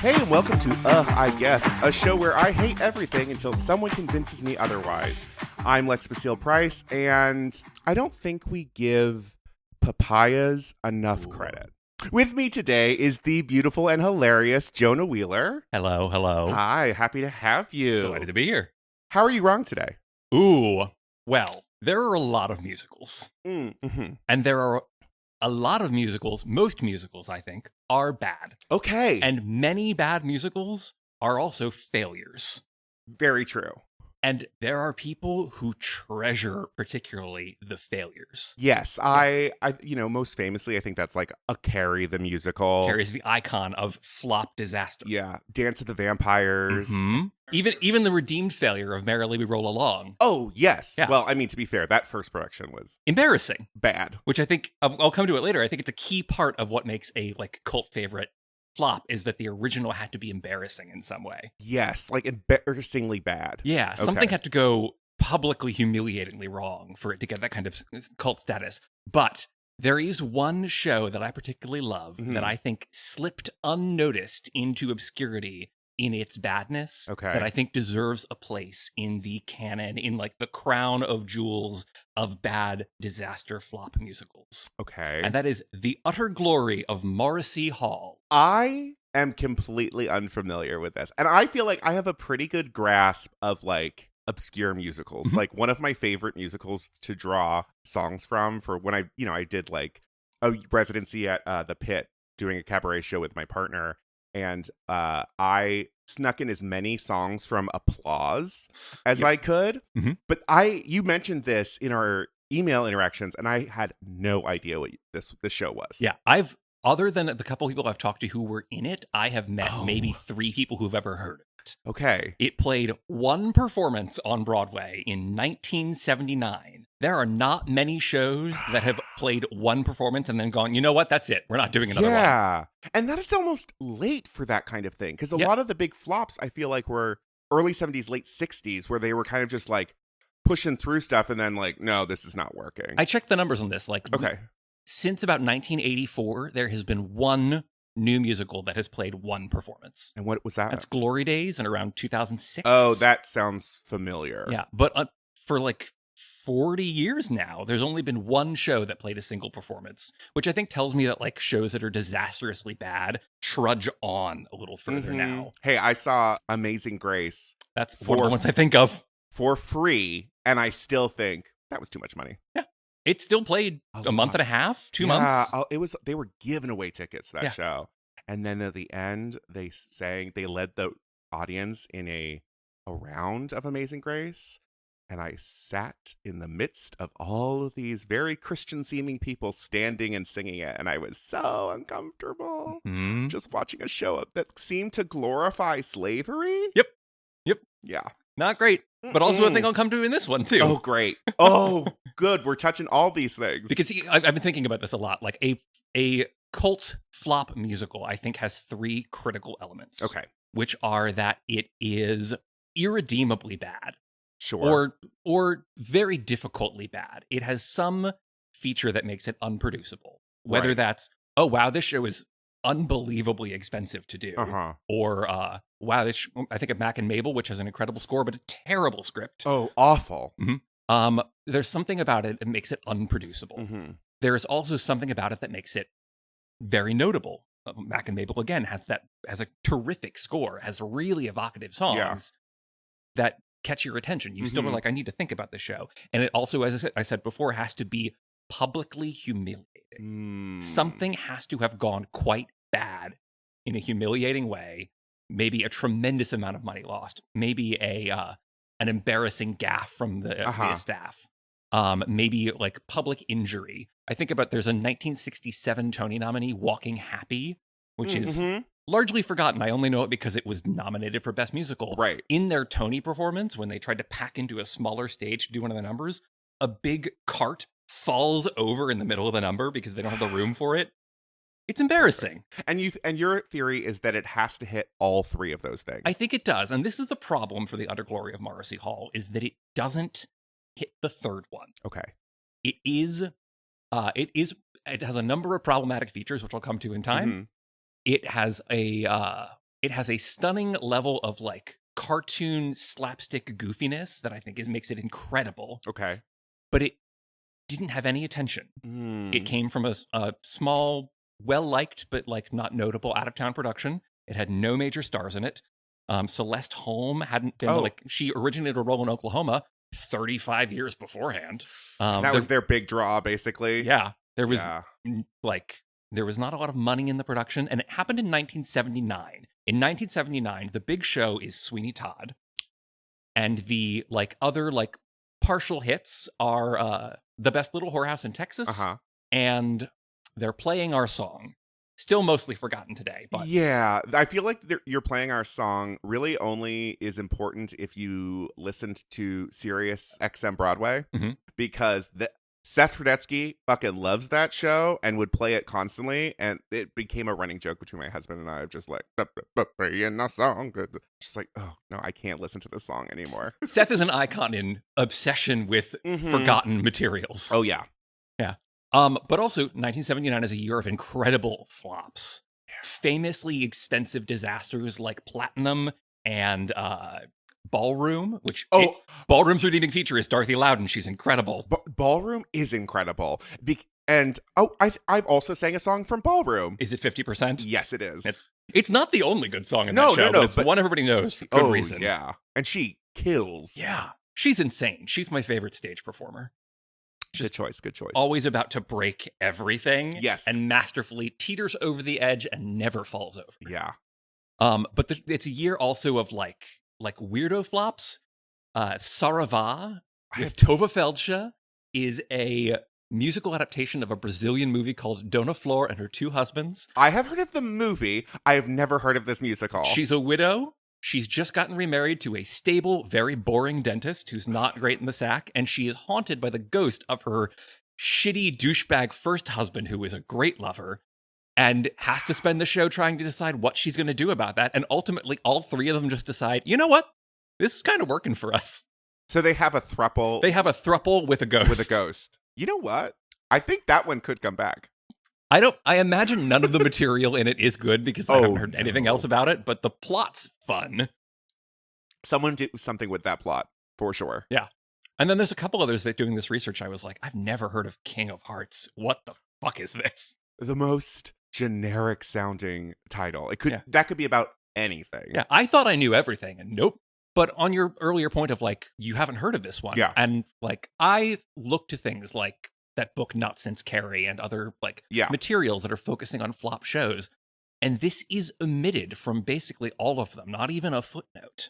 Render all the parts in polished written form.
Hey, and welcome to I Guess, a show where I hate everything until someone convinces me otherwise. I'm Lex Basile Price, and I don't think we give papayas enough credit. With me today is the beautiful and hilarious Jonah Wheeler. Hello, hello. Hi, happy to have you. Delighted to be here. How are you wrong today? Ooh, well, there are a lot of musicals. Mm-hmm. And there are a lot of musicals, most musicals, I think, are bad. Okay. And many bad musicals are also failures. Very true. And there are people who treasure particularly the failures. Yes, I most famously, I think that's like a Carrie the musical. Carrie's the icon of flop disaster. Yeah, Dance of the Vampires. Mm-hmm. Even the redeemed failure of Merrily We Roll Along. Oh, yes. Yeah. Well, I mean, to be fair, that first production was Embarrassing. bad. Which I think, I'll come to it later, I think it's a key part of what makes a cult favorite flop is that the original had to be embarrassing in some way. Yes, like embarrassingly bad. Yeah, something had to go publicly humiliatingly wrong for it to get that kind of cult status. But there is one show that I particularly love that I think slipped unnoticed into obscurity in its badness that I think deserves a place in the canon, in the crown of jewels of bad disaster flop musicals. Okay. And that is The Utter Glory of Morrissey Hall. I am completely unfamiliar with this. And I feel like I have a pretty good grasp of obscure musicals. Mm-hmm. One of my favorite musicals to draw songs from for when I did a residency at the Pit doing a cabaret show with my partner. And I snuck in as many songs from Applause as I could. Mm-hmm. But you mentioned this in our email interactions, and I had no idea what this show was. Yeah, other than the couple people I've talked to who were in it, I have met maybe 3 people who've ever heard it. Okay. It played one performance on Broadway in 1979. There are not many shows that have played one performance and then gone, you know what, that's it. We're not doing another one. Yeah. And that is almost late for that kind of thing. Because a lot of the big flops, I feel like, were early 70s, late 60s, where they were kind of just pushing through stuff and then no, this is not working. I checked the numbers on this. Since about 1984, there has been one new musical that has played one performance. And what was that? That's Glory Days in around 2006. Oh, that sounds familiar. Yeah, but for 40 years now, there's only been one show that played a single performance, which I think tells me that shows that are disastrously bad trudge on a little further now. Hey, I saw Amazing Grace. That's one of the ones I think of. For free, and I still think that was too much money. Yeah. It still played a month and a half, 2 months. They were giving away tickets to that show. And then at the end, they led the audience in a round of Amazing Grace. And I sat in the midst of all of these very Christian-seeming people standing and singing it. And I was so uncomfortable just watching a show that seemed to glorify slavery. Yep. Yeah. Not great. But also a thing I'll come to in this one, too. Oh, great. Oh, good. We're touching all these things. Because I've been thinking about this a lot. A cult flop musical, I think, has 3 critical elements. Okay. Which are that it is irredeemably bad. Sure. Or very difficultly bad. It has some feature that makes it unproducible. Whether that's, oh, wow, this show is unbelievably expensive to do. Or, wow, I think of Mac and Mabel, which has an incredible score, but a terrible script. Oh, awful. Mm-hmm. There's something about it that makes it unproducible. Mm-hmm. There's also something about it that makes it very notable. Mac and Mabel, again, has a terrific score, has really evocative songs that catch your attention. You still are I need to think about this show. And it also, as I said before, has to be publicly humiliating. Something has to have gone quite bad in a humiliating way. Maybe a tremendous amount of money lost. Maybe an embarrassing gaffe from the staff. Maybe public injury. I think about there's a 1967 Tony nominee, Walking Happy, which is largely forgotten. I only know it because it was nominated for Best Musical. Right. In their Tony performance, when they tried to pack into a smaller stage to do one of the numbers, a big cart falls over in the middle of the number because they don't have the room for it. It's embarrassing. And your theory is that it has to hit all 3 of those things. I think it does. And this is the problem for The Utter Glory of Morrissey Hall, is that it doesn't hit the third one. Okay. It has a number of problematic features, which I'll come to in time. It has a It has a stunning level of like cartoon slapstick goofiness that I think makes it incredible. Okay. But it didn't have any attention. It came from a small, well-liked, but like not notable out-of-town production. It had no major stars in it. Celeste Holm hadn't been she originated a role in Oklahoma 35 years beforehand. That was their big draw, basically. Yeah. There was there was not a lot of money in the production, and it happened in 1979. In 1979, the big show is Sweeney Todd. And the like other like partial hits are The Best Little Whorehouse in Texas, and They're Playing Our Song. Still mostly forgotten today. But yeah, I feel like You're Playing Our Song really only is important if you listened to Sirius XM Broadway, because Seth Rudetsky fucking loves that show and would play it constantly, and it became a running joke between my husband and I of just like, playing a song. Just like, oh, no, I can't listen to this song anymore. Seth is an icon in obsession with forgotten materials. Oh, yeah. Yeah. But also, 1979 is a year of incredible flops. Yeah. Famously expensive disasters like Platinum and Ballroom, which Ballroom's redeeming feature is Dorothy Loudon. She's incredible. Ballroom is incredible. I've also sang a song from Ballroom. Is it 50%? Yes, it is. It's not the only good song in that show, but it's the one everybody knows for good reason. Yeah. And she kills. Yeah. She's insane. She's my favorite stage performer. Good choice. Always about to break everything. Yes. And masterfully teeters over the edge and never falls over. Yeah. But it's a year also of like weirdo flops. Saravá with Tovah Feldshuh is a musical adaptation of a Brazilian movie called Dona Flor and Her Two Husbands. I have heard of the movie. I have never heard of this musical. She's a widow. She's just gotten remarried to a stable, very boring dentist who's not great in the sack, and she is haunted by the ghost of her shitty douchebag first husband, who is a great lover, and has to spend the show trying to decide what she's going to do about that. And ultimately, all three of them just decide, you know what? This is kind of working for us. So they have a throuple. They have a throuple with a ghost. You know what? I think that one could come back. I imagine none of the material in it is good because I haven't heard anything else about it, but the plot's fun. Someone did something with that plot, for sure. Yeah. And then there's a couple others that doing this research, I was like, I've never heard of King of Hearts. What the fuck is this? The most generic sounding title. That could be about anything. Yeah, I thought I knew everything, and nope. But on your earlier point of like, you haven't heard of this one. Yeah. And like, I look to things like that book Not Since Carrie and other like materials that are focusing on flop shows. And this is omitted from basically all of them, not even a footnote.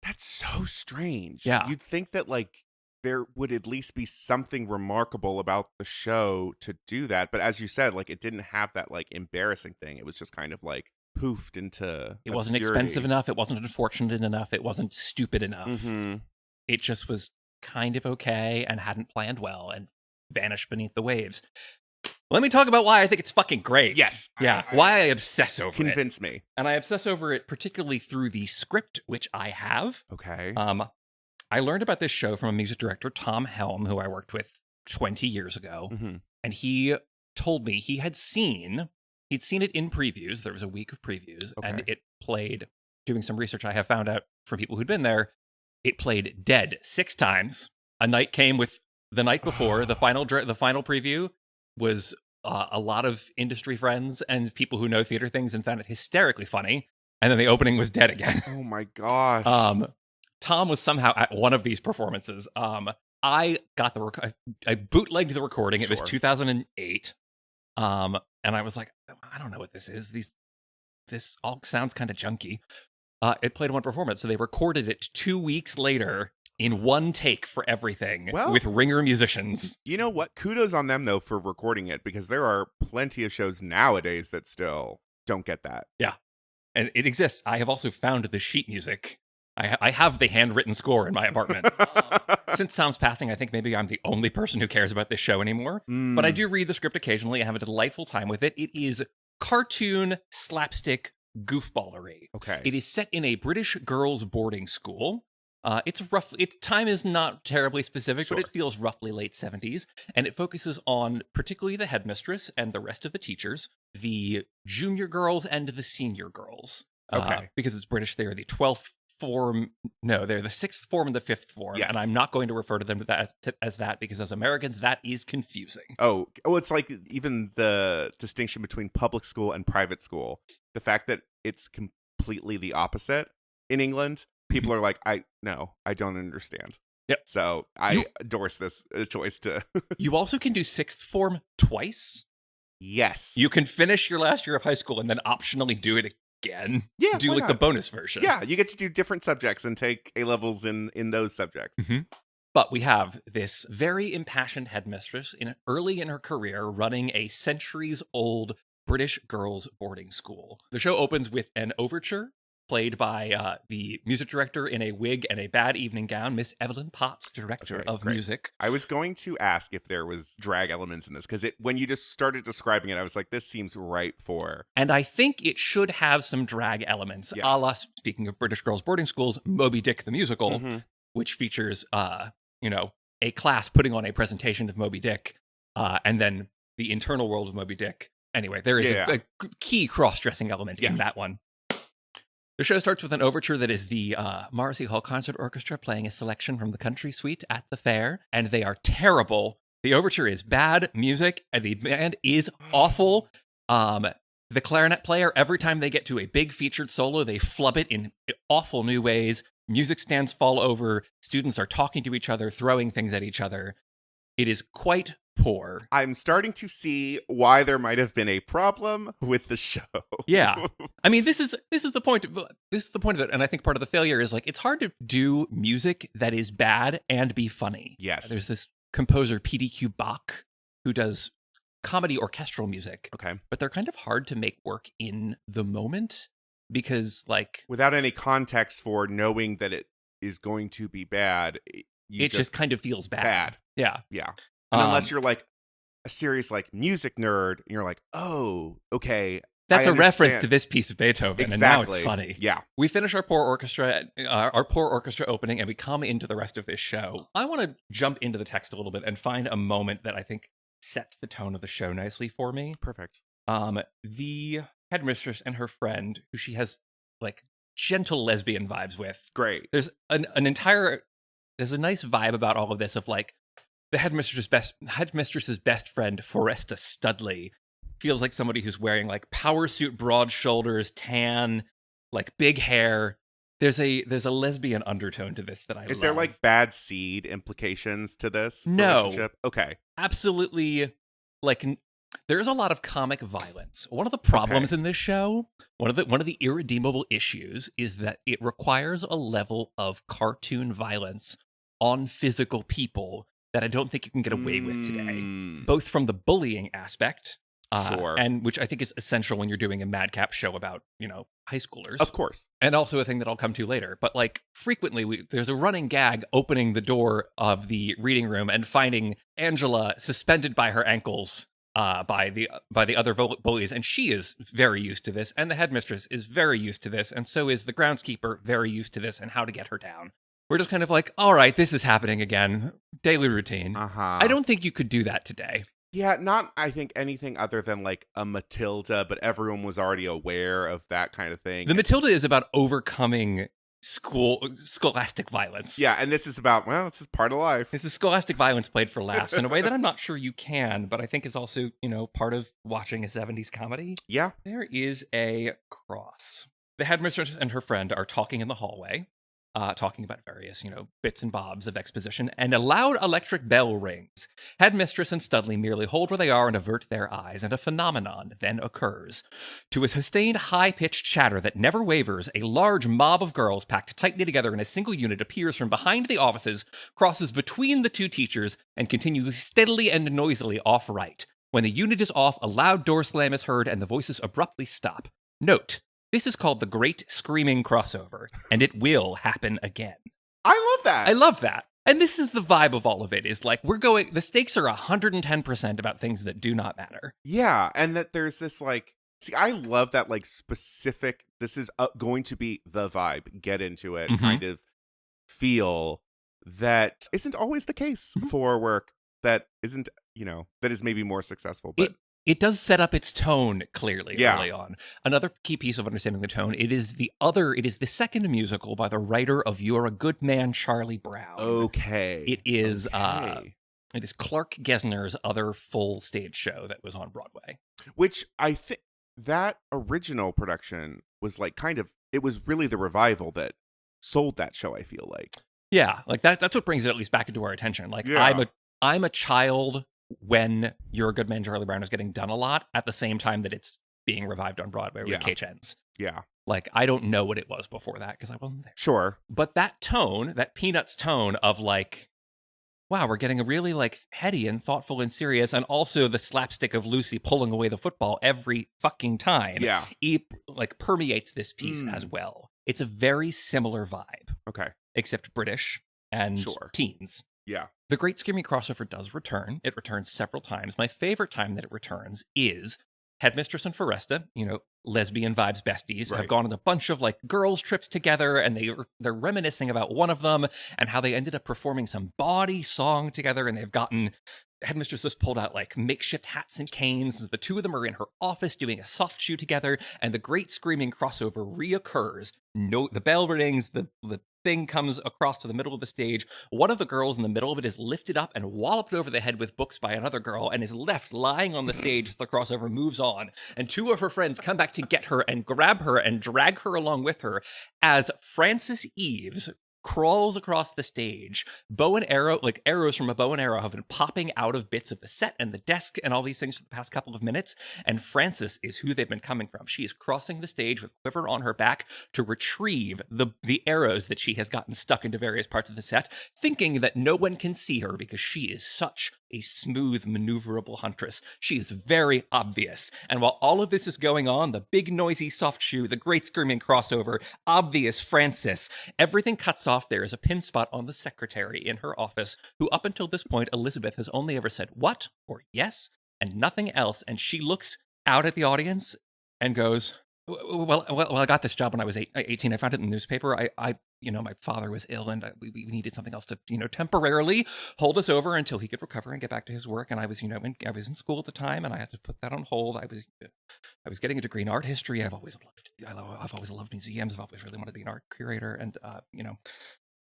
That's so strange. Yeah. You'd think that like there would at least be something remarkable about the show to do that. But as you said, like it didn't have that like embarrassing thing. It was just kind of like poofed into It wasn't expensive enough. It wasn't unfortunate enough. It wasn't stupid enough. Mm-hmm. It just was kind of okay and hadn't planned well and vanished beneath the waves. Let me talk about why I think it's fucking great. Yes. Yeah. Why I obsess over it. Convince me. And I obsess over it particularly through the script, which I have. Okay. I learned about this show from a music director, Tom Helm, who I worked with 20 years ago. Mm-hmm. And he told me he'd seen it in previews. There was a week of previews, and it played, doing some research I have found out from people who'd been there, it played dead 6 times. A night came with the night before, the final preview was a lot of industry friends and people who know theater things and found it hysterically funny. And then the opening was dead again. Oh my gosh. Tom was somehow at one of these performances. I got I bootlegged the recording. It was 2008. And I was like, I don't know what this is. This all sounds kind of junky. It played one performance, so they recorded it 2 weeks later in one take for everything with ringer musicians. You know what? Kudos on them, though, for recording it, because there are plenty of shows nowadays that still don't get that. Yeah. And it exists. I have also found the sheet music. I have the handwritten score in my apartment. Since Tom's passing, I think maybe I'm the only person who cares about this show anymore. But I do read the script occasionally. I have a delightful time with it. It is cartoon slapstick goofballery. Okay. It is set in a British girls' boarding school. Its time is not terribly specific, but it feels roughly late 70s, and it focuses on particularly the headmistress and the rest of the teachers, the junior girls and the senior girls. Because it's British. They are the 12th form. No, they're the 6th form and the 5th form. Yes. And I'm not going to refer to them as that because as Americans, that is confusing. Oh, it's like even the distinction between public school and private school. The fact that it's completely the opposite in England, people are like, I don't understand. Yep. So I endorse this choice to. You also can do 6th form twice. Yes. You can finish your last year of high school and then optionally do it again. Yeah. Do like not? the bonus version. Yeah, you get to do different subjects and take A-levels in those subjects. Mm-hmm. But we have this very impassioned headmistress early in her career running a centuries-old British girls' boarding school. The show opens with an overture played by the music director in a wig and a bad evening gown, Miss Evelyn Potts, director of music. I was going to ask if there was drag elements in this, because when you just started describing it, I was like, this seems right for... And I think it should have some drag elements, a la, speaking of British girls' boarding schools, Moby Dick the Musical, which features, a class putting on a presentation of Moby Dick, and then the internal world of Moby Dick. Anyway, there is a key cross-dressing element in that one. The show starts with an overture that is the Morrissey Hall Concert Orchestra playing a selection from the Country Suite at the fair, and they are terrible. The overture is bad music, and the band is awful. The clarinet player, every time they get to a big featured solo, they flub it in awful new ways. Music stands fall over. Students are talking to each other, throwing things at each other. It is quite poor. I'm starting to see why there might have been a problem with the show. Yeah. I mean, this is the point of it, and I think part of the failure is like it's hard to do music that is bad and be funny. Yes. There's this composer PDQ Bach who does comedy orchestral music. Okay. But they're kind of hard to make work in the moment because like without any context for knowing that it is going to be bad, it just kind of feels bad. Yeah. Yeah. And unless you're like a serious like music nerd, and you're like, oh, okay. That's a reference to this piece of Beethoven, and now it's funny. Yeah. We finish our poor orchestra opening, and we come into the rest of this show. I want to jump into the text a little bit and find a moment that I think sets the tone of the show nicely for me. Perfect. The headmistress and her friend, who she has like gentle lesbian vibes with. Great. There's there's a nice vibe about all of this of like the headmistress's best friend, Foresta Studley, feels like somebody who's wearing like power suit, broad shoulders, tan, like big hair. There's a lesbian undertone to this that I love. Is there like bad seed implications to this relationship? Okay. Absolutely. Like there's a lot of comic violence. One of the problems in this show, one of the irredeemable issues is that it requires a level of cartoon violence on physical people that I don't think you can get away with today. Both from the bullying aspect, and which I think is essential when you're doing a madcap show about, high schoolers. Of course. And also a thing that I'll come to later. But like frequently there's a running gag opening the door of the reading room and finding Angela suspended by her ankles by the other bullies, and she is very used to this, and the headmistress is very used to this, and so is the groundskeeper very used to this and how to get her down. We're just kind of like, all right, this is happening again. Daily routine. I don't think you could do that today. Yeah, not, I think, anything other than like a Matilda, but everyone was already aware of that kind of thing. The Matilda is about overcoming scholastic violence. Yeah, and this is about, this is part of life. This is scholastic violence played for laughs in a way that I'm not sure you can, but I think is also, part of watching a 70s comedy. Yeah. There is a cross. The headmistress and her friend are talking in the hallway. Talking about various, bits and bobs of exposition, and a loud electric bell rings. Headmistress and Studley merely hold where they are and avert their eyes, and a phenomenon then occurs. To a sustained, high-pitched chatter that never wavers, a large mob of girls packed tightly together in a single unit appears from behind the offices, crosses between the two teachers, and continues steadily and noisily off-right. When the unit is off, a loud door slam is heard, and the voices abruptly stop. Note: this is called the Great Screaming Crossover, and it will happen again. I love that. I love that. And this is the vibe of all of it, is like, the stakes are 110% about things that do not matter. Yeah, and that there's this like, I love that like specific, this is going to be the vibe, get into it, kind of feel that isn't always the case for work that isn't, that is maybe more successful. But It does set up its tone clearly early on. Another key piece of understanding the tone, it is the second musical by the writer of You're a Good Man, Charlie Brown. Okay. It is Clark Gesner's other full stage show that was on Broadway. Which I think that original production was like it was really the revival that sold that show, I feel like. Yeah, like that's what brings it at least back into our attention. Like I'm a child when You're a Good Man, Charlie Brown is getting done a lot at the same time that it's being revived on Broadway with Kay Chen's. Yeah. Like, I don't know what it was before that because I wasn't there. Sure. But that tone, that Peanuts tone of like, wow, we're getting a really like heady and thoughtful and serious, and also the slapstick of Lucy pulling away the football every fucking time. Yeah. It like permeates this piece as well. It's a very similar vibe. Okay. Except British and teens. Yeah. The Great Screaming Crossover does return. It returns several times. My favorite time that it returns is Headmistress and Foresta, lesbian vibes besties, have gone on a bunch of like girls' trips together, and they're reminiscing about one of them and how they ended up performing some bawdy song together, and they've gotten Headmistress has pulled out like makeshift hats and canes. The two of them are in her office doing a soft shoe together, and the Great Screaming Crossover reoccurs. The bell rings, the thing comes across to the middle of the stage. One of the girls in the middle of it is lifted up and walloped over the head with books by another girl and is left lying on the stage as the crossover moves on. And two of her friends come back to get her and grab her and drag her along with her as Frances Eves crawls across the stage. Bow and arrow, like arrows from a bow and arrow, have been popping out of bits of the set and the desk and all these things for the past couple of minutes. And Frances is who they've been coming from. She is crossing the stage with quiver on her back to retrieve the arrows that she has gotten stuck into various parts of the set, thinking that no one can see her because she is such a smooth, maneuverable huntress. She is very obvious. And while all of this is going on, the big noisy soft shoe, the Great Screaming Crossover, obvious Frances, everything cuts off. There is a pin spot on the secretary in her office, who up until this point, Elizabeth has only ever said what or yes and nothing else. And she looks out at the audience and goes, well, I got this job when I was 18. I found it in the newspaper. My father was ill, and we needed something else to, temporarily hold us over until he could recover and get back to his work. And I was, I was in school at the time, and I had to put that on hold. I was getting a degree in art history. I've always loved museums. I've always really wanted to be an art curator, and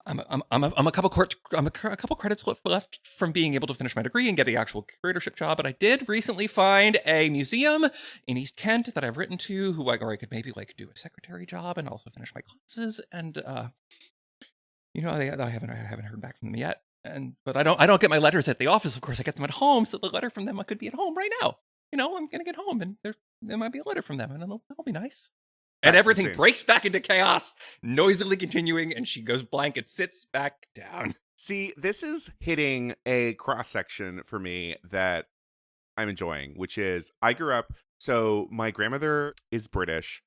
I'm a couple credits left from being able to finish my degree and get an actual curatorship job, but I did recently find a museum in East Kent that I've written to, I could maybe like do a secretary job and also finish my classes, and I haven't heard back from them yet, but I don't get my letters at the office. Of course, I get them at home, so the letter from them could be at home right now. I'm gonna get home, and there might be a letter from them, and that'll be nice. And everything breaks back into chaos, noisily continuing, and she goes blank and sits back down. See, this is hitting a cross-section for me that I'm enjoying, which is so my grandmother is British,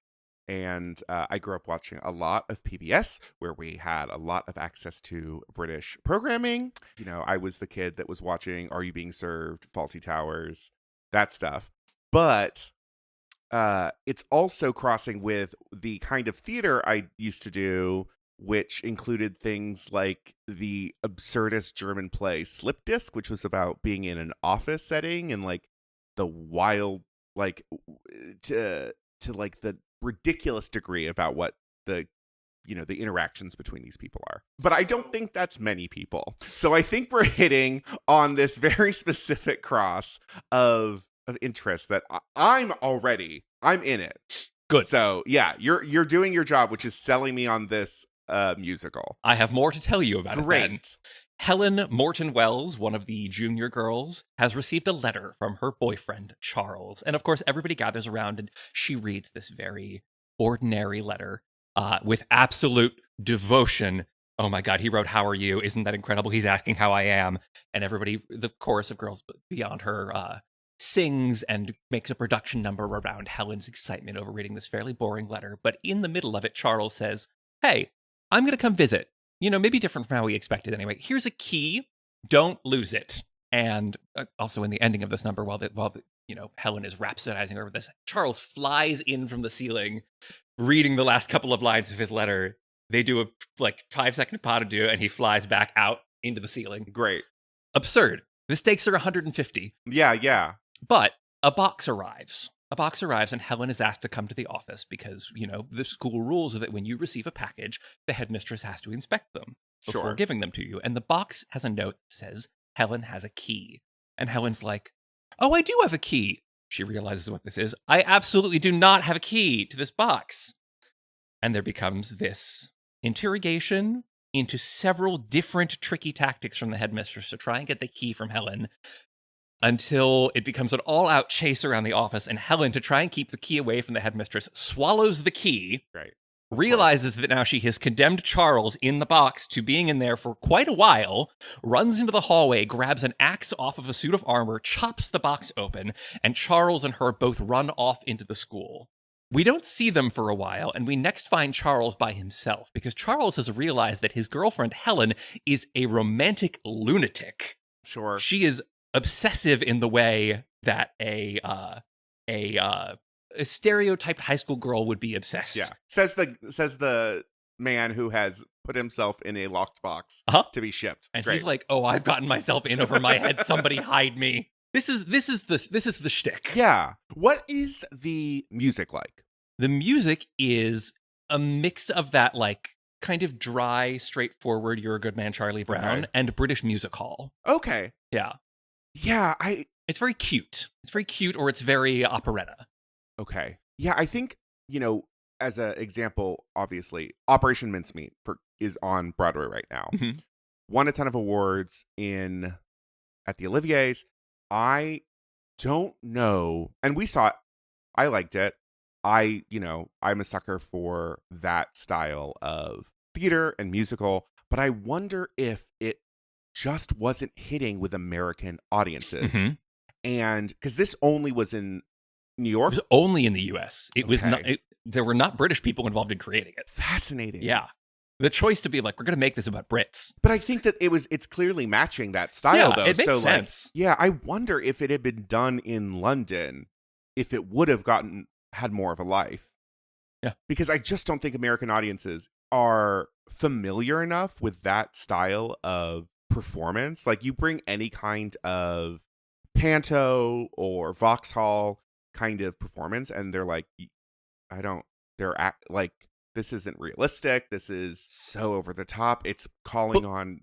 and I grew up watching a lot of PBS, where we had a lot of access to British programming. I was the kid that was watching Are You Being Served, Fawlty Towers, that stuff. But it's also crossing with the kind of theater I used to do, which included things like the absurdist German play Slip Disc, which was about being in an office setting and like the wild, like to like the ridiculous degree about what the interactions between these people are. But I don't think that's many people. So I think we're hitting on this very specific cross of interest that I'm in it. Good. So yeah, you're doing your job, which is selling me on this musical. I have more to tell you about Great. it then. Helen Morton Wells, one of the junior girls, has received a letter from her boyfriend, Charles. And of course, everybody gathers around and she reads this very ordinary letter with absolute devotion. Oh my God, he wrote, "How are you? Isn't that incredible? He's asking how I am." And everybody, the chorus of girls beyond her, sings and makes a production number around Helen's excitement over reading this fairly boring letter. But in the middle of it, Charles says, "Hey, I'm going to come visit. Maybe different from how we expected anyway. Here's a key. Don't lose it." And also in the ending of this number, while Helen is rhapsodizing over this, Charles flies in from the ceiling, reading the last couple of lines of his letter. They do a 5-second pas de deux, and he flies back out into the ceiling. Great. Absurd. The stakes are 150. Yeah. But a box arrives. A box arrives, and Helen is asked to come to the office because, the school rules are that when you receive a package, the headmistress has to inspect them before giving them to you. And the box has a note that says, Helen has a key. And Helen's like, oh, I do have a key. She realizes what this is. I absolutely do not have a key to this box. And there becomes this interrogation into several different tricky tactics from the headmistress to try and get the key from Helen, until it becomes an all-out chase around the office, and Helen, to try and keep the key away from the headmistress, swallows the key, realizes that now she has condemned Charles in the box to being in there for quite a while, runs into the hallway, grabs an axe off of a suit of armor, chops the box open, and Charles and her both run off into the school. We don't see them for a while, and we next find Charles by himself, because Charles has realized that his girlfriend, Helen, is a romantic lunatic. Sure. She is obsessive in the way that a stereotyped high school girl would be obsessed. Yeah, says the man who has put himself in a locked box to be shipped, and he's like, "Oh, I've gotten myself in over my head. Somebody hide me." This is the shtick. Yeah. What is the music like? The music is a mix of that, like, kind of dry, straightforward, "You're a Good Man, Charlie Brown," and British music hall. Okay. Yeah. Yeah, It's very cute. It's very cute, or it's very operetta. Okay. Yeah, I think, as an example, obviously, Operation Mincemeat is on Broadway right now. Mm-hmm. Won a ton of awards at the Olivier's. I don't know, and we saw it. I liked it. I'm a sucker for that style of theater and musical, but I wonder if it just wasn't hitting with American audiences. Mm-hmm. And because this only was in New York. It was only in the US. It was not. There were not British people involved in creating it. Fascinating. Yeah. The choice to be like, we're going to make this about Brits. But I think that it's clearly matching that style, though. It makes sense. I wonder if it had been done in London, if it would have had more of a life. Yeah. Because I just don't think American audiences are familiar enough with that style of performance. Like, you bring any kind of panto or Vauxhall kind of performance, and they're like, this isn't realistic. This is so over the top. It's calling on,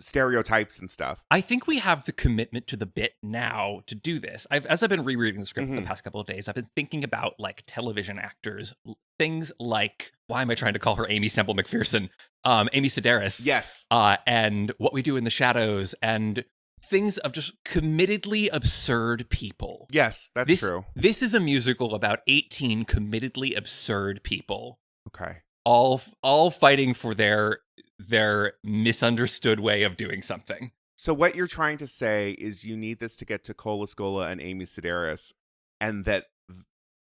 stereotypes and stuff. I think we have the commitment to the bit now to do this. As I've been rereading the script for the past couple of days, I've been thinking about, like, television actors, things like, why am I trying to call her Amy Semple McPherson? Amy Sedaris. Yes. And What We Do in the Shadows, and things of just committedly absurd people. Yes, that's true. This is a musical about 18 committedly absurd people. Okay. All fighting for their misunderstood way of doing something. So what you're trying to say is you need this to get to Cola Scola and Amy Sedaris, and that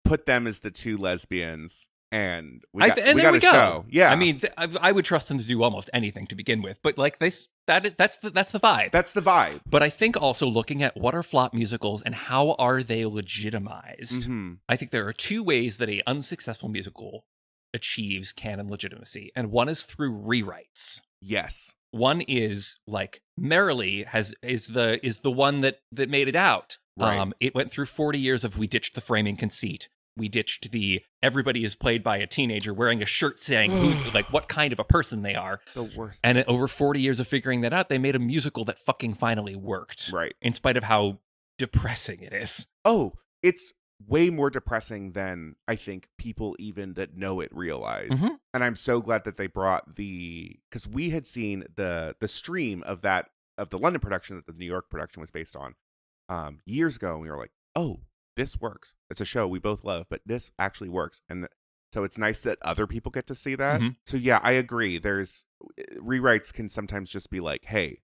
put them as the two lesbians. And we got a show. Yeah, I mean, I would trust them to do almost anything to begin with, but like that's the vibe. That's the vibe. But I think also looking at what are flop musicals and how are they legitimized, mm-hmm. I think there are two ways that a unsuccessful musical achieves canon legitimacy, and one is through rewrites. Yes. One is like Merrily is the one that made it out. Right. It went through 40 years of we ditched the framing conceit. We ditched the everybody is played by a teenager wearing a shirt saying what kind of a person they are. The worst. And over 40 years of figuring that out, they made a musical that fucking finally worked. Right. In spite of how depressing it is. Oh, it's way more depressing than I think people even that know it realize. Mm-hmm. And I'm so glad that they brought because we had seen the stream of the London production that the New York production was based on years ago. And we were like, oh, this works. It's a show we both love, but this actually works. And so it's nice that other people get to see that. Mm-hmm. So yeah, I agree. Rewrites can sometimes just be like, hey,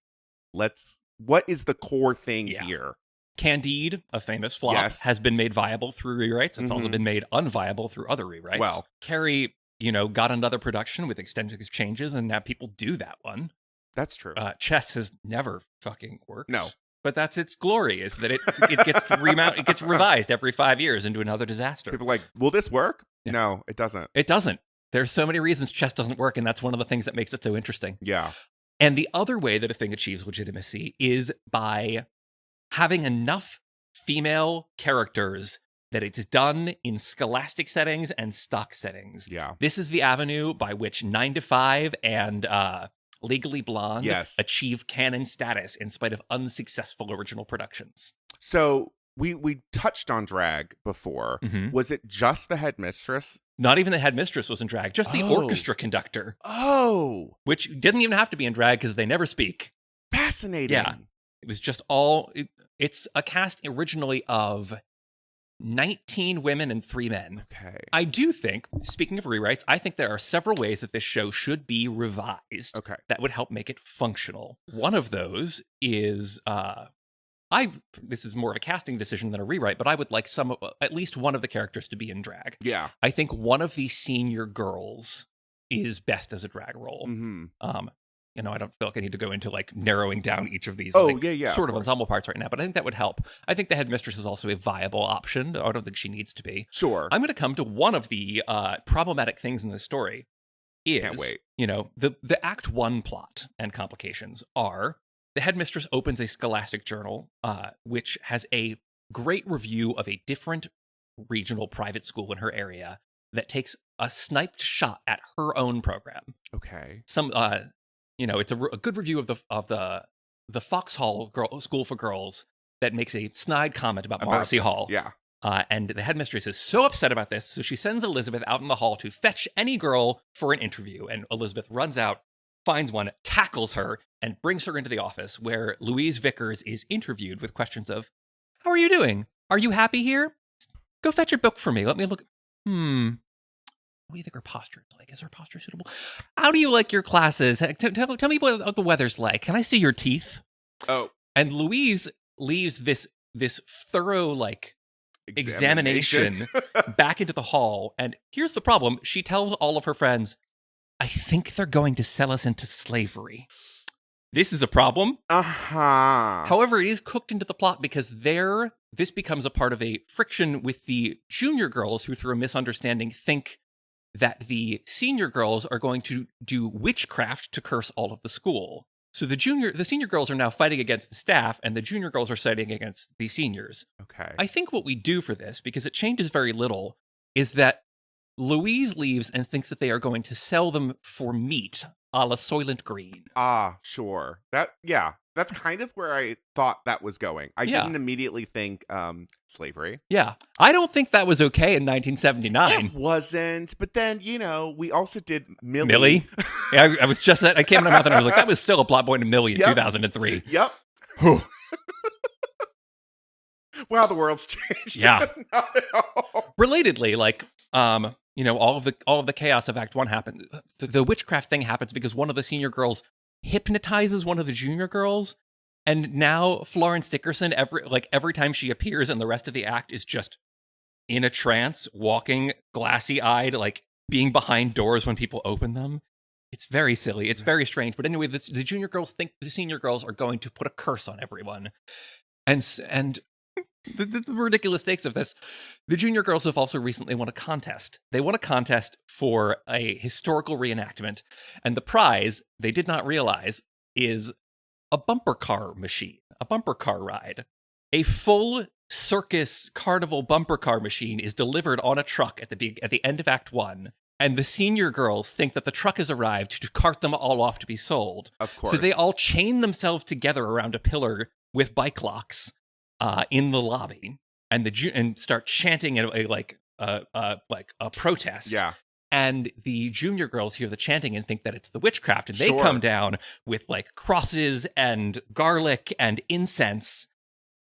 what is the core thing here? Candide, a famous flop, has been made viable through rewrites. It's also been made unviable through other rewrites. Well, Carrie, got another production with extensive changes, and now people do that one. That's true. Chess has never fucking worked. No. But that's its glory, is that it gets revised every 5 years into another disaster. People are like, will this work? Yeah. No, it doesn't. It doesn't. There's so many reasons chess doesn't work, and that's one of the things that makes it so interesting. Yeah. And the other way that a thing achieves legitimacy is by having enough female characters that it's done in scholastic settings and stock settings. Yeah. This is the avenue by which 9 to 5 and Legally Blonde achieve canon status in spite of unsuccessful original productions. So we touched on drag before. Mm-hmm. Was it just the headmistress? Not even the headmistress was in drag, just the orchestra conductor. Oh. Which didn't even have to be in drag because they never speak. Fascinating. Yeah. It was just all... It's a cast originally of 19 women and 3 men. Okay. I do think, speaking of rewrites, I think there are several ways that this show should be revised that would help make it functional. One of those is... this is more of a casting decision than a rewrite, but I would like at least one of the characters to be in drag. Yeah. I think one of the senior girls is best as a drag role. Mm-hmm. I don't feel like I need to go into like narrowing down each of these sort of ensemble parts right now, but I think that would help. I think the headmistress is also a viable option. I don't think she needs to be. Sure. I'm going to come to one of the problematic things in this story. Can't wait. The Act 1 plot and complications are the headmistress opens a scholastic journal, which has a great review of a different regional private school in her area that takes a sniped shot at her own program. Okay. It's a good review of the Foxhall School for Girls that makes a snide comment about Morrissey Hall. Yeah. And the headmistress is so upset about this, so she sends Elizabeth out in the hall to fetch any girl for an interview. And Elizabeth runs out, finds one, tackles her, and brings her into the office where Louise Vickers is interviewed with questions of, how are you doing? Are you happy here? Go fetch a book for me. Let me look. What do you think her posture is like? Is her posture suitable? How do you like your classes? Tell me what the weather's like. Can I see your teeth? Oh. And Louise leaves this thorough, examination back into the hall. And here's the problem. She tells all of her friends, I think they're going to sell us into slavery. This is a problem. Uh-huh. However, it is cooked into the plot because this becomes a part of a friction with the junior girls who, through a misunderstanding, think that the senior girls are going to do witchcraft to curse all of the school. So the senior girls are now fighting against the staff, and the junior girls are fighting against the seniors. Okay. I think what we do for this, because it changes very little, is that Louise leaves and thinks that they are going to sell them for meat a la Soylent Green. Ah, sure. That's kind of where I thought that was going. I didn't immediately think slavery. Yeah. I don't think that was okay in 1979. It wasn't. But then, we also did Millie. Millie? Yeah, I was just, I came in my mouth and I was like, that was still a plot point in Millie in 2003. Yep. Wow, the world's changed. Yeah. Not at all. Relatedly, all of the chaos of Act 1 happened. The witchcraft thing happens because one of the senior girls hypnotizes one of the junior girls, and now Florence Dickerson, every time she appears in the rest of the act, is just in a trance, walking glassy-eyed, being behind doors when people open them. It's very silly. It's very strange. But anyway, the junior girls think the senior girls are going to put a curse on everyone, and the ridiculous stakes of this. The junior girls have also recently won a contest. They won a contest for a historical reenactment, and the prize, they did not realize, is a bumper car machine, a bumper car ride. A full circus carnival bumper car machine is delivered on a truck at the end of Act 1, and the senior girls think that the truck has arrived to cart them all off to be sold. Of course. So they all chain themselves together around a pillar with bike locks in the lobby, and start chanting a protest. Yeah. And the junior girls hear the chanting and think that it's the witchcraft, and they come down with crosses and garlic and incense.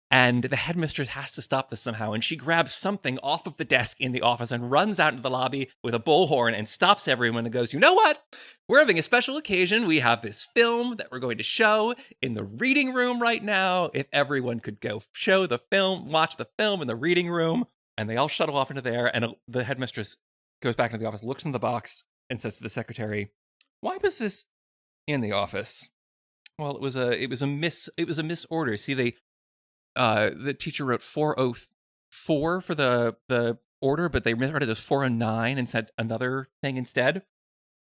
And the headmistress has to stop this somehow, and she grabs something off of the desk in the office and runs out into the lobby with a bullhorn and stops everyone and goes, you know what? We're having a special occasion. We have this film that we're going to show in the reading room right now. If everyone could go watch the film in the reading room. And they all shuttle off into there, and the headmistress goes back into the office, looks in the box, and says to the secretary, why was this in the office? Well, it was a misorder. See, the teacher wrote 404 for the order, but they read it as 409 and said another thing instead.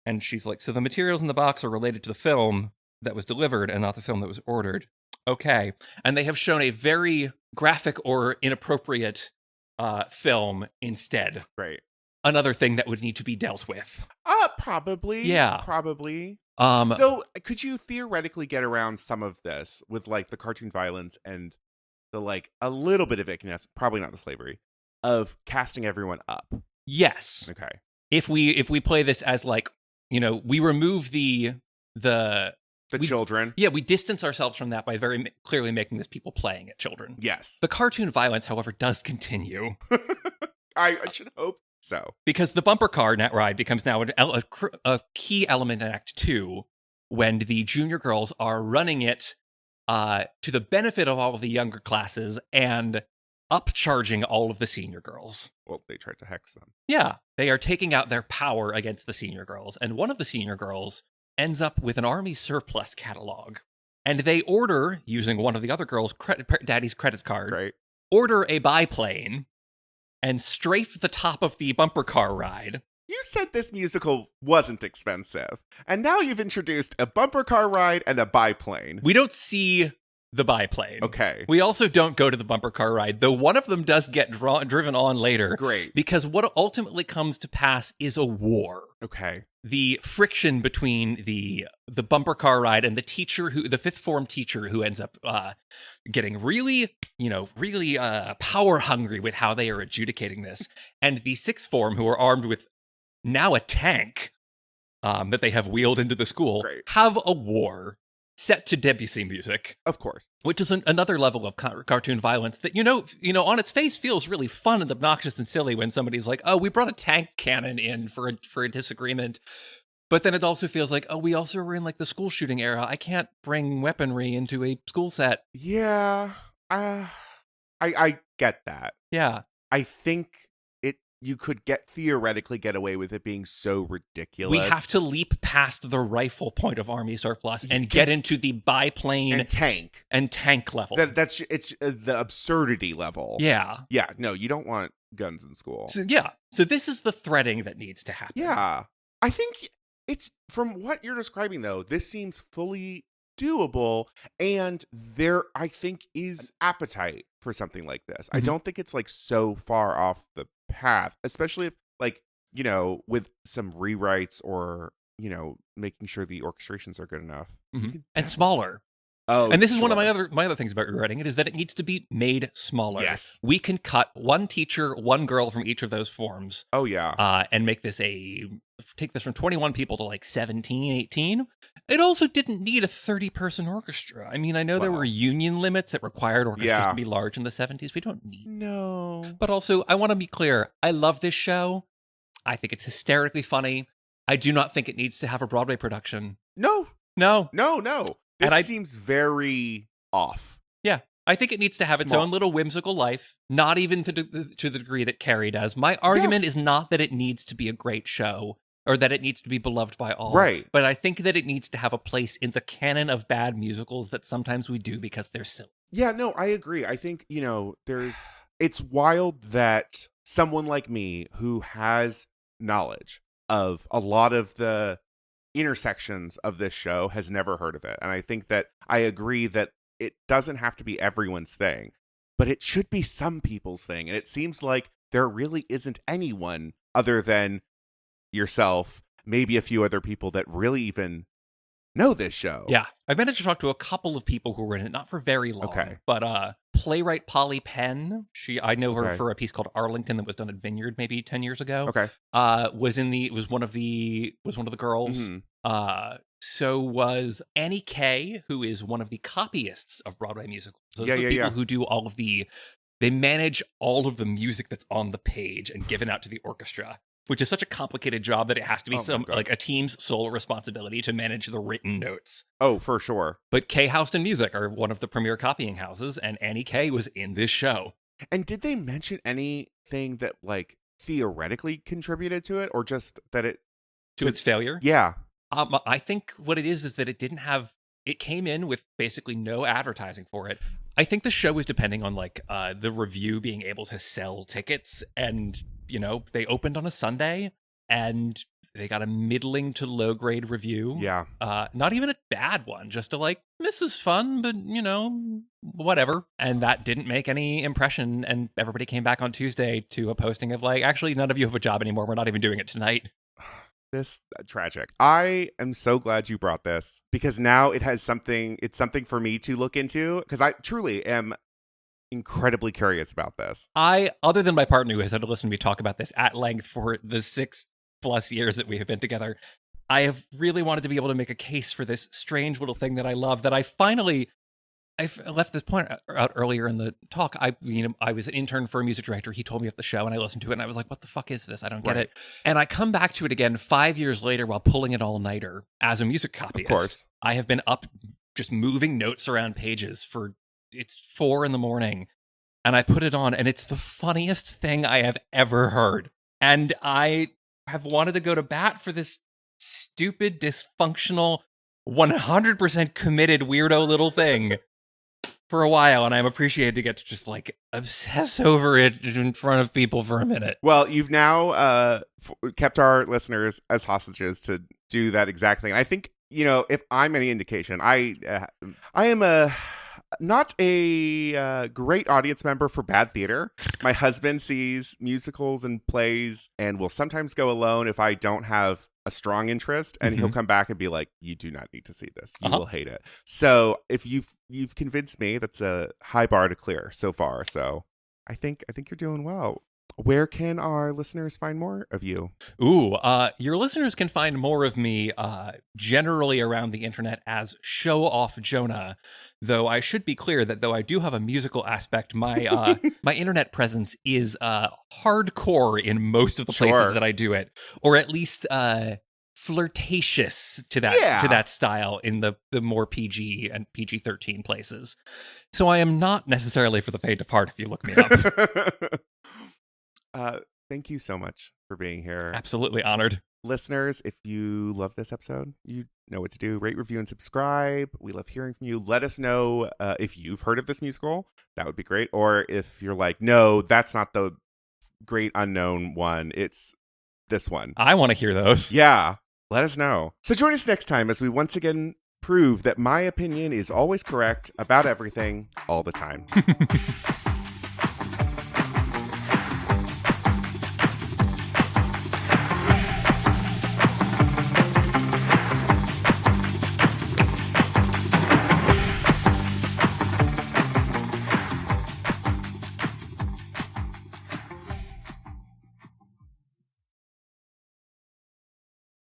And she's like, so the materials in the box are related to the film that was delivered and not the film that was ordered. Okay. And they have shown a very graphic or inappropriate film instead. Right. Another thing that would need to be dealt with. Probably. Yeah. Probably. Though, could you theoretically get around some of this with, like, the cartoon violence and the, like, a little bit of ickiness, probably not the slavery, of casting everyone up? Yes. Okay. If we play this as, like, we remove the children. Yeah, we distance ourselves from that by very clearly making this people playing at children. Yes. The cartoon violence, however, does continue. I should hope so. Because the bumper car net ride becomes now a key element in Act 2 when the junior girls are running it to the benefit of all of the younger classes and upcharging all of the senior girls. Well, they tried to hex them. Yeah, they are taking out their power against the senior girls. And one of the senior girls ends up with an army surplus catalog. And they order, using one of the other girls' daddy's credit card, Right. order a biplane and strafe the top of the bumper car ride. You said this musical wasn't expensive, and now you've introduced a bumper car ride and a biplane. We don't see the biplane. Okay. We also don't go to the bumper car ride, though one of them does get driven on later. Great. Because what ultimately comes to pass is a war. Okay. The friction between the bumper car ride and the fifth form teacher who ends up getting really power hungry with how they are adjudicating this, and the sixth form who are armed with now a tank that they have wheeled into the school, Great. Have a war set to Debussy music. Of course. Which is another level of cartoon violence that, on its face feels really fun and obnoxious and silly when somebody's like, oh, we brought a tank cannon in for a disagreement. But then it also feels like, oh, we also were in, like, the school shooting era. I can't bring weaponry into a school set. Yeah. I get that. Yeah. I think you could theoretically get away with it being so ridiculous. We have to leap past the rifle point of army surplus and get into the biplane and tank level. It's the absurdity level. Yeah. Yeah. No, you don't want guns in school. So this is the threading that needs to happen. Yeah. I think it's, from what you're describing, though, this seems fully doable, and there, I think, is appetite for something like this. Mm-hmm. I don't think it's, like, so far off the path, especially if, like, with some rewrites or, making sure the orchestrations are good enough. Mm-hmm. And smaller. Oh, and this is one of my other things about rewriting it, is that it needs to be made smaller. Yes. We can cut one teacher, one girl from each of those forms. Oh, yeah. And make this take this from 21 people to, like, 17, 18. It also didn't need a 30-person orchestra. I mean, I know there were union limits that required orchestras to be large in the 70s. We don't need. No. But also, I want to be clear. I love this show. I think it's hysterically funny. I do not think it needs to have a Broadway production. No. This seems very off. Yeah. I think it needs to have its own little whimsical life, not even to the degree that Carrie does. My argument is not that it needs to be a great show or that it needs to be beloved by all. Right. But I think that it needs to have a place in the canon of bad musicals that sometimes we do because they're silly. Yeah, no, I agree. I think, it's wild that someone like me who has knowledge of a lot of the intersections of this show has never heard of it. And I think that I agree that it doesn't have to be everyone's thing, but it should be some people's thing. And it seems like there really isn't anyone other than yourself, maybe a few other people that really even know this show. Yeah. I've managed to talk to a couple of people who were in it, not for very long. Okay. But playwright Polly Penn, I know her for a piece called Arlington that was done at Vineyard maybe 10 years ago. Okay. Was one of the girls. Mm-hmm. So was Annie Kay, who is one of the copyists of Broadway musicals. Those are the people who do all of they manage all of the music that's on the page and given out to the orchestra, which is such a complicated job that it has to be a team's sole responsibility to manage the written notes. Oh, for sure. But Kay Houston Music are one of the premier copying houses, and Annie Kay was in this show. And did they mention anything that, like, theoretically contributed to it, or just that to its failure? Yeah. I think what it is that it came in with basically no advertising for it. I think the show was depending on, like, the review being able to sell tickets, and they opened on a Sunday, and They got a middling to low grade review. Yeah. Not even a bad one, just this is fun, but whatever. And that didn't make any impression. And everybody came back on Tuesday to a posting of actually, none of you have a job anymore. We're not even doing it tonight. This tragic. I am so glad you brought this, because now it's something for me to look into, because I truly am incredibly curious about this. Other than my partner who has had to listen to me talk about this at length for the 6+ years that we have been together, I have really wanted to be able to make a case for this strange little thing that I love, that I left this point out earlier in the talk. I was an intern for a music director. He told me of the show, and I listened to it, and I was like, what the fuck is this? I don't get it. And I come back to it again 5 years later while pulling an all-nighter as a music copyist. Of course. I have been up just moving notes around pages it's 4 a.m, and I put it on, and it's the funniest thing I have ever heard. And I have wanted to go to bat for this stupid, dysfunctional, 100% committed weirdo little thing for a while, and I'm appreciated to get to just obsess over it in front of people for a minute. Well, you've now kept our listeners as hostages to do that exactly. And I think, if I'm any indication, I am not a great audience member for bad theater. My husband sees musicals and plays and will sometimes go alone if I don't have a strong interest, and he'll come back and be like, you do not need to see this. You will hate it. So if you've convinced me, that's a high bar to clear so far. So I think you're doing well. Where can our listeners find more of you? Your listeners can find more of me generally around the internet as Show Off Jonah, though I should be clear that though I do have a musical aspect, my my internet presence is hardcore in most of the places that I do it, or at least flirtatious to that style in the more PG and PG-13 places. So I am not necessarily for the faint of heart if you look me up. Thank you so much for being here. Absolutely honored. Listeners, if you love this episode, you know what to do. Rate, review, and subscribe. We love hearing from you. Let us know if you've heard of this musical. That would be great. Or if you're like, no, that's not the great unknown one. It's this one. I want to hear those. Yeah. Let us know. So join us next time as we once again prove that my opinion is always correct about everything all the time.